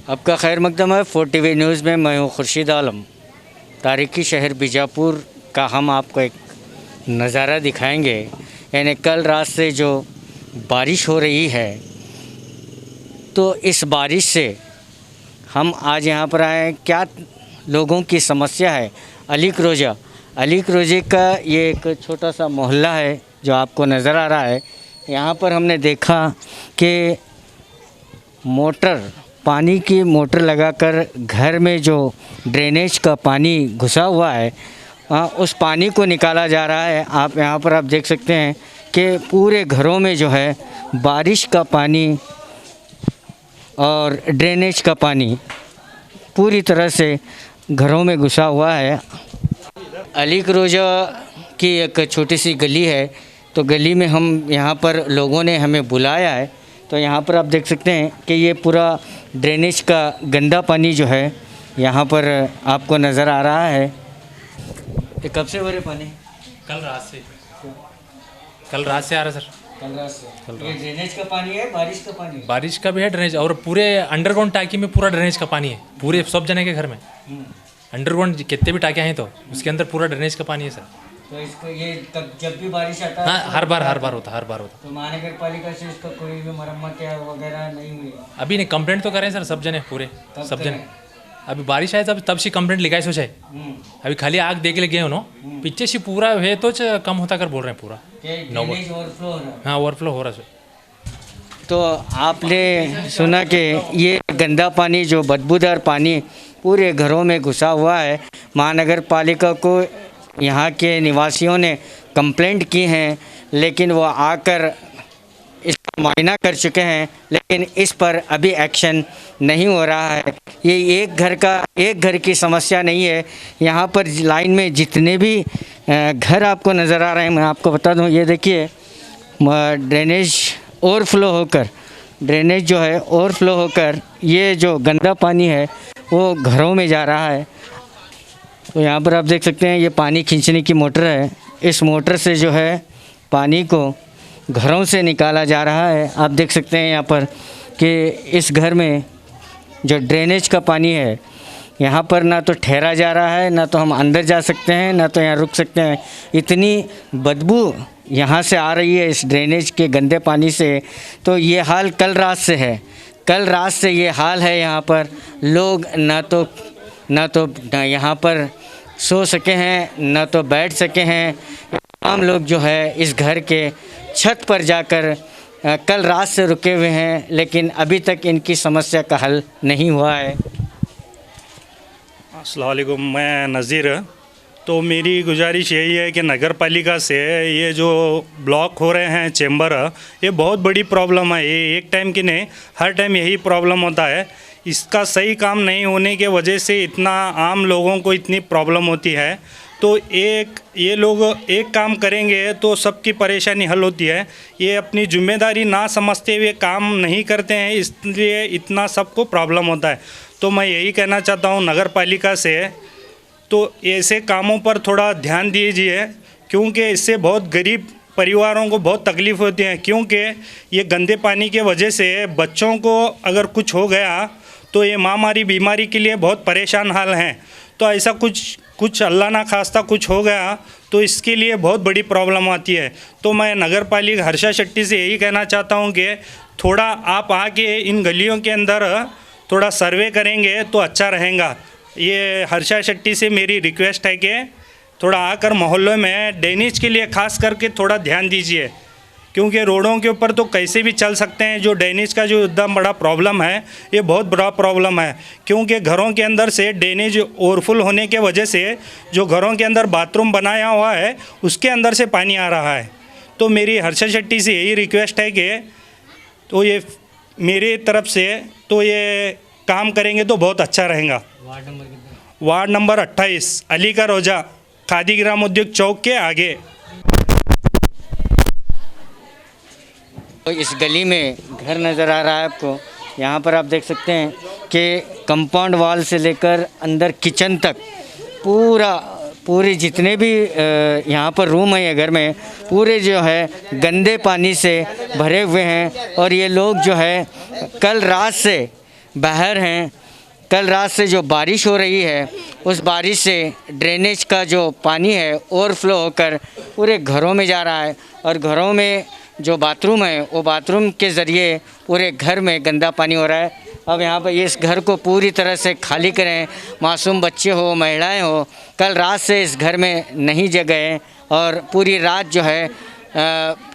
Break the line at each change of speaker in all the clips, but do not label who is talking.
आपका खैर मकदम है 4TV न्यूज़ में। मैं हूँ खुर्शीद आलम। तारीखी शहर बीजापुर का हम आपको एक नज़ारा दिखाएंगे। यानी कल रात से जो बारिश हो रही है, तो इस बारिश से हम आज यहाँ पर आए हैं। क्या लोगों की समस्या है? अलीक रोज़ा का ये एक छोटा सा मोहल्ला है जो आपको नज़र आ रहा है। यहाँ पर हमने देखा कि पानी की मोटर लगाकर घर में जो ड्रेनेज का पानी घुसा हुआ है, उस पानी को निकाला जा रहा है। आप यहाँ पर देख सकते हैं कि पूरे घरों में जो है बारिश का पानी और ड्रेनेज का पानी पूरी तरह से घरों में घुसा हुआ है। अलीक रोज़ा की एक छोटी सी गली है, तो गली में हम यहाँ पर लोगों ने हमें बुलाया है। तो यहाँ पर आप देख सकते हैं कि ये पूरा ड्रेनेज का गंदा पानी जो है यहाँ पर आपको नज़र आ रहा है। ये कब से भरे पानी?
कल रात से आ रहा है सर।
कल रात से। ये ड्रेनेज का पानी है, बारिश का पानी है?
बारिश का भी है, ड्रेनेज, और पूरे अंडरग्राउंड टाँकी में पूरा ड्रेनेज का पानी है। पूरे सब जने के घर में अंडरग्राउंड कितने भी टाँकियाँ हैं तो उसके अंदर पूरा ड्रेनेज का पानी है सर।
तो इसको ये जब भी बारिश आता है?
हाँ, हर बार होता।
तो महानगर पालिका से इसका कोई भी मरम्मत या वगैरह नहीं हुई?
अभी नहीं, कंप्लेंट तो करें सर सब जने, पूरे सब जने। अभी बारिश आए तब से कंप्लेंट लिखाई सोचा है। अभी खाली आग देख ले गए उन्होंने, पीछे से पूरा है तो कम होता कर बोल रहे हैं पूरा।
ओवरफ्लो हो रहा है?
हाँ, ओवरफ्लो हो रहा है।
तो आपने सुना कि ये गंदा पानी, जो बदबूदार पानी पूरे घरों में घुसा हुआ है। महानगर पालिका को यहाँ के निवासियों ने कंप्लेंट की हैं, लेकिन वो आकर इसका मुआयना कर चुके हैं, लेकिन इस पर अभी एक्शन नहीं हो रहा है। ये एक घर की समस्या नहीं है। यहाँ पर लाइन में जितने भी घर आपको नज़र आ रहे हैं, मैं आपको बता दूँ, ये देखिए ड्रेनेज ओवरफ्लो होकर ये जो गंदा पानी है वो घरों में जा रहा है। तो यहाँ पर आप देख सकते हैं ये पानी खींचने की मोटर है। इस मोटर से जो है पानी को घरों से निकाला जा रहा है। आप देख सकते हैं यहाँ पर कि इस घर में जो ड्रेनेज का पानी है, यहाँ पर ना तो ठहरा जा रहा है, ना तो हम अंदर जा सकते हैं, ना तो यहाँ रुक सकते हैं। इतनी बदबू यहाँ से आ रही है इस ड्रेनेज के गंदे पानी से। तो ये हाल कल रात से ये हाल है। यहाँ पर लोग ना तो यहाँ पर सो सके हैं, ना तो बैठ सके हैं। तमाम लोग जो है इस घर के छत पर जाकर कल रात से रुके हुए हैं, लेकिन अभी तक इनकी समस्या का हल नहीं हुआ है।
अस्सलाम वालेकुम, मैं नज़ीर। तो मेरी गुजारिश यही है कि नगर पालिका से ये जो ब्लॉक हो रहे हैं चेंबर, ये बहुत बड़ी प्रॉब्लम है। ये एक टाइम की नहीं, हर टाइम यही प्रॉब्लम होता है। इसका सही काम नहीं होने के वजह से इतना आम लोगों को इतनी प्रॉब्लम होती है। तो ये लोग एक काम करेंगे तो सबकी परेशानी हल होती है। ये अपनी जिम्मेदारी ना समझते हुए काम नहीं करते हैं, इसलिए इतना सबको प्रॉब्लम होता है। तो मैं यही कहना चाहता हूँ नगर पालिका से, तो ऐसे कामों पर थोड़ा ध्यान दीजिए, क्योंकि इससे बहुत गरीब परिवारों को बहुत तकलीफ़ होती है। क्योंकि ये गंदे पानी के वजह से बच्चों को अगर कुछ हो गया तो ये महामारी बीमारी के लिए बहुत परेशान हाल हैं। तो ऐसा कुछ अल्लाह ना खास्ता कुछ हो गया तो इसके लिए बहुत बड़ी प्रॉब्लम आती है। तो मैं नगर पालिका हर्षा शेट्टी से यही कहना चाहता हूँ कि थोड़ा आप आके इन गलियों के अंदर थोड़ा सर्वे करेंगे तो अच्छा रहेगा। ये हर्षा शेट्टी से मेरी रिक्वेस्ट है कि थोड़ा आकर मोहल्लों में ड्रेनेज के लिए खास करके थोड़ा ध्यान दीजिए, क्योंकि रोडों के ऊपर तो कैसे भी चल सकते हैं। जो ड्रेनेज का जो एकदम बड़ा प्रॉब्लम है, ये बहुत बड़ा प्रॉब्लम है, क्योंकि घरों के अंदर से ड्रेनेज ओवरफुल होने के वजह से जो घरों के अंदर बाथरूम बनाया हुआ है उसके अंदर से पानी आ रहा है। तो मेरी हर्षा शेट्टी से यही रिक्वेस्ट है कि तो ये मेरी तरफ से तो ये काम करेंगे तो बहुत अच्छा रहेगा। वार्ड नंबर 28 अली का रोज़ा, खादी ग्राम उद्योग चौक के आगे।
तो इस गली में घर नज़र आ रहा है आपको। यहाँ पर आप देख सकते हैं कि कंपाउंड वॉल से लेकर अंदर किचन तक पूरे जितने भी यहाँ पर रूम है ये घर में, पूरे जो है गंदे पानी से भरे हुए हैं। और ये लोग जो है कल रात से बाहर हैं, कल रात से जो बारिश हो रही है उस बारिश से ड्रेनेज का जो पानी है ओवरफ्लो होकर पूरे घरों में जा रहा है और घरों में जो बाथरूम है वो बाथरूम के ज़रिए पूरे घर में गंदा पानी हो रहा है। अब यहाँ पर इस घर को पूरी तरह से खाली करें, मासूम बच्चे हो, महिलाएं हो, कल रात से इस घर में नहीं जगए और पूरी रात जो है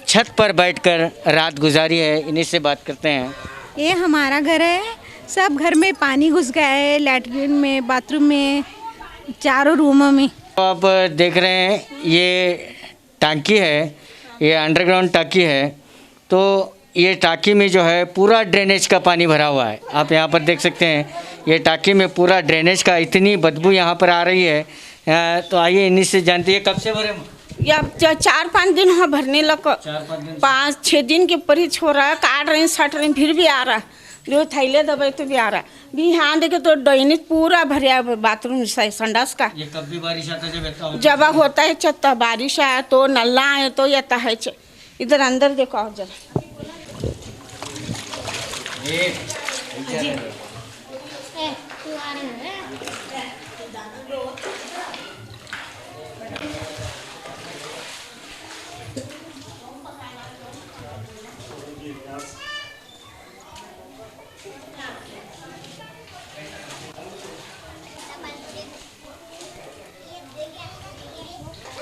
छत पर बैठकर रात गुजारी है। इन्हीं से बात करते हैं।
ये हमारा घर है, सब घर में पानी घुस गया है, लैट्रिन में, बाथरूम में, चारों रूमों में।
तो आप देख रहे हैं ये टांकी है, ये अंडरग्राउंड टांकी है। तो ये टांकी में जो है पूरा ड्रेनेज का पानी भरा हुआ है। आप यहाँ पर देख सकते हैं ये टांकी में पूरा ड्रेनेज का, इतनी बदबू यहाँ पर आ रही है। तो आइए इन्हीं से जानते हैं कब से भरे।
या 4-5 दिन हो भरने लग, 5-6 दिन के ऊपर ही छोड़ रहा है, काट रहे हैं, सट रहे हैं, फिर भी आ रहा है, जो थैले दबाए तो भी आ रहा है। भी यहाँ देखे तो ड्रेनेज पूरा भरिया बाथरूम संडास का।
ये कब भी बारिश आता है
जब होता है चत्ता, बारिश आए तो, नल्ला आए तो आता है। इधर अंदर देखो और जरा।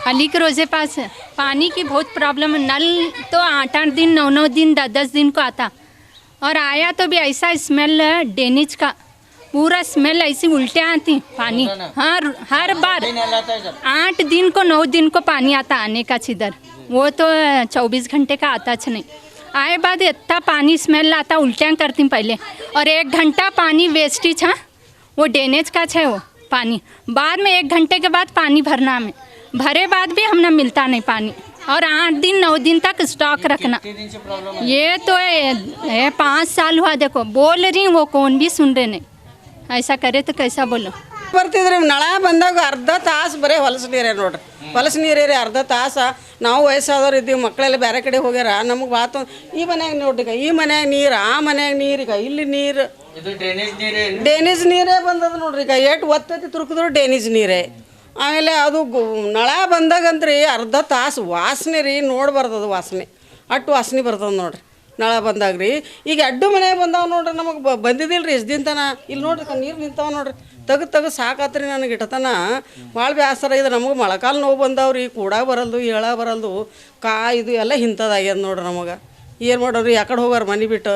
अली के रोजे पास पानी की बहुत प्रॉब्लम है। नल तो 8-8 दिन, 9-9 दिन, 10-10 दिन को आता और आया तो भी ऐसा स्मेल है ड्रेनेज का, पूरा स्मेल ऐसी उल्टियाँ आती पानी। हर बार 8 दिन को 9 दिन को पानी आता आने का छिदर, वो तो 24 घंटे का आता नहीं। आए बाद इतना पानी स्मेल आता, उल्टियाँ करती पहले, और 1 घंटा पानी वेस्टेज है, वो ड्रेनेज का है वो पानी। बाद में 1 घंटे के बाद पानी भरना में, भरे बाद भी हमने मिलता नहीं पानी, और 8 दिन 9 दिन तक स्टॉक रखना। ये तो है 5 साल हुआ, देखो बोल रही वो कौन भी सुन रहे नहीं। ऐसा करे तो कैसा बोलो।
ಬರ್ತಿದ್ರಿ ನಳ ಬಂದಾಗ ಅರ್ಧ ತಾಸು ಬರೀ ಹೊಲಸು ನೀರೇ ನೋಡ್ರಿ, ಹೊಲಸು ನೀರೇ ರೀ ಅರ್ಧ ತಾಸು. ನಾವು ವಯಸ್ಸಾದವ್ರು ಇದ್ದೀವಿ, ಮಕ್ಕಳೆಲ್ಲ ಬೇರೆ ಕಡೆ ಹೋಗ್ಯಾರ, ನಮಗೆ ಬಾತು ಈ ಮನ್ಯಾಗ ನೋಡ್ರಿ, ಈ ಮನ್ಯಾಗ ನೀರು, ಆ ಮನ್ಯಾಗ ನೀರು, ಈಗ ಇಲ್ಲಿ ನೀರು ಡ್ರೇನೇಜ್ ನೀರೇ ಬಂದದ ನೋಡ್ರಿ. ಈಗ ಏಟು ಒತ್ತತಿ ತುರುಕಿದ್ರು ಡ್ರೇನೇಜ್ ನೀರೇ. ಆಮೇಲೆ ಅದು ನಳ ಬಂದಾಗಂತ್ರಿ ಅರ್ಧ ತಾಸು ವಾಸನೆ ರೀ, ನೋಡ್ಬಾರ್ದದು ವಾಸನೆ, ಅಟ್ಟು ವಾಸನೆ ಬರ್ತದೆ ನೋಡ್ರಿ ನಳ ಬಂದಾಗ ರೀ. ಈಗ ಅಡ್ಡು ಮನೆಗೆ ಬಂದಾವ ನೋಡ್ರಿ, ನಮಗೆ ಬಂದಿದ್ದಿಲ್ಲ ರೀ ಇಷ್ಟು ದಿನ ತನ. ಇಲ್ಲಿ ನೋಡ್ರಿ ನೀರು ನಿಂತಾವ ನೋಡ್ರಿ, ತೆಗೆದು ಸಾಕಾತ್ರಿ ನನಗೆ ಇಟ್ಟತನ. ಭಾಳ ಬೇಸರ ಇದು. ನಮಗೆ ಮೊಳಕಾಲು ನೋವು ಬಂದಾವ್ರಿ, ಕೂಡ ಬರಲ್ದು, ಹೇಳ ಬರಲ್ದು, ಇದು ಎಲ್ಲ ಇಂಥದ್ದಾಗ್ಯದ ನೋಡ್ರಿ ನಮಗೆ. ಏನು ಮಾಡೋರಿ, ಯಾಕಡೆ ಹೋಗಾರ ಮನೆ ಬಿಟ್ಟು.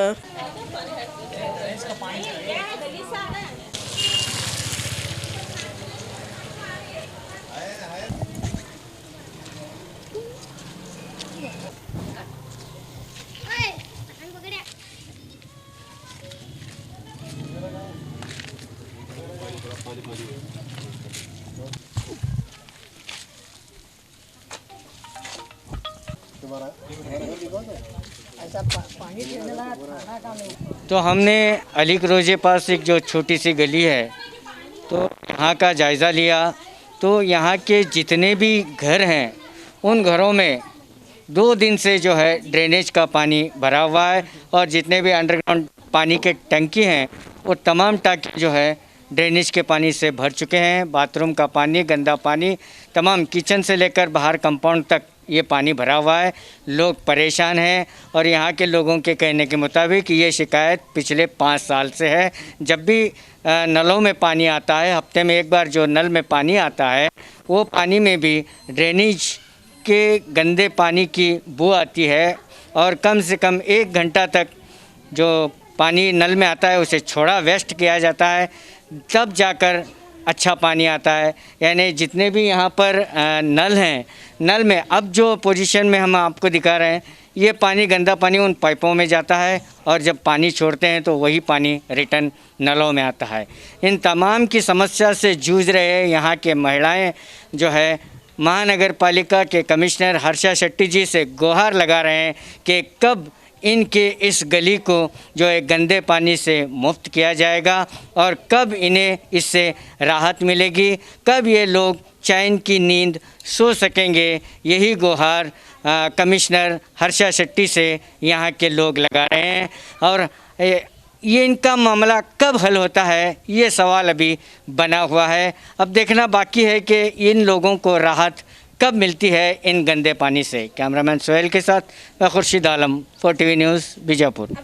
तो हमने अली के रोजे पास एक जो छोटी सी गली है तो यहाँ का जायज़ा लिया। तो यहाँ के जितने भी घर हैं उन घरों में 2 दिन से जो है ड्रेनेज का पानी भरा हुआ है, और जितने भी अंडरग्राउंड पानी के टंकी हैं वो तमाम टाँकी जो है ड्रेनेज के पानी से भर चुके हैं। बाथरूम का पानी, गंदा पानी, तमाम किचन से लेकर बाहर कंपाउंड तक ये पानी भरा हुआ है। लोग परेशान हैं और यहाँ के लोगों के कहने के मुताबिक ये शिकायत पिछले 5 साल से है। जब भी नलों में पानी आता है, हफ्ते में एक बार जो नल में पानी आता है वो पानी में भी ड्रेनेज के गंदे पानी की बू आती है, और कम से कम 1 घंटा तक जो पानी नल में आता है उसे छोड़ा वेस्ट किया जाता है, तब जाकर अच्छा पानी आता है। यानी जितने भी यहाँ पर नल हैं, नल में अब जो पोजीशन में हम आपको दिखा रहे हैं, ये पानी, गंदा पानी उन पाइपों में जाता है, और जब पानी छोड़ते हैं तो वही पानी रिटर्न नलों में आता है। इन तमाम की समस्या से जूझ रहे यहाँ के महिलाएं जो है महानगर पालिका के कमिश्नर हर्षा शेट्टी जी से गुहार लगा रहे हैं कि कब इनके इस गली को जो है गंदे पानी से मुक्त किया जाएगा, और कब इन्हें इससे राहत मिलेगी, कब ये लोग चैन की नींद सो सकेंगे। यही गुहार कमिश्नर हर्षा शेट्टी से यहाँ के लोग लगा रहे हैं। और ये इनका मामला कब हल होता है, ये सवाल अभी बना हुआ है। अब देखना बाकी है कि इन लोगों को राहत कब मिलती है इन गंदे पानी से। कैमरामैन सोहेल के साथ मैं खुर्शीद आलम, 4 TV न्यूज़, बीजापुर।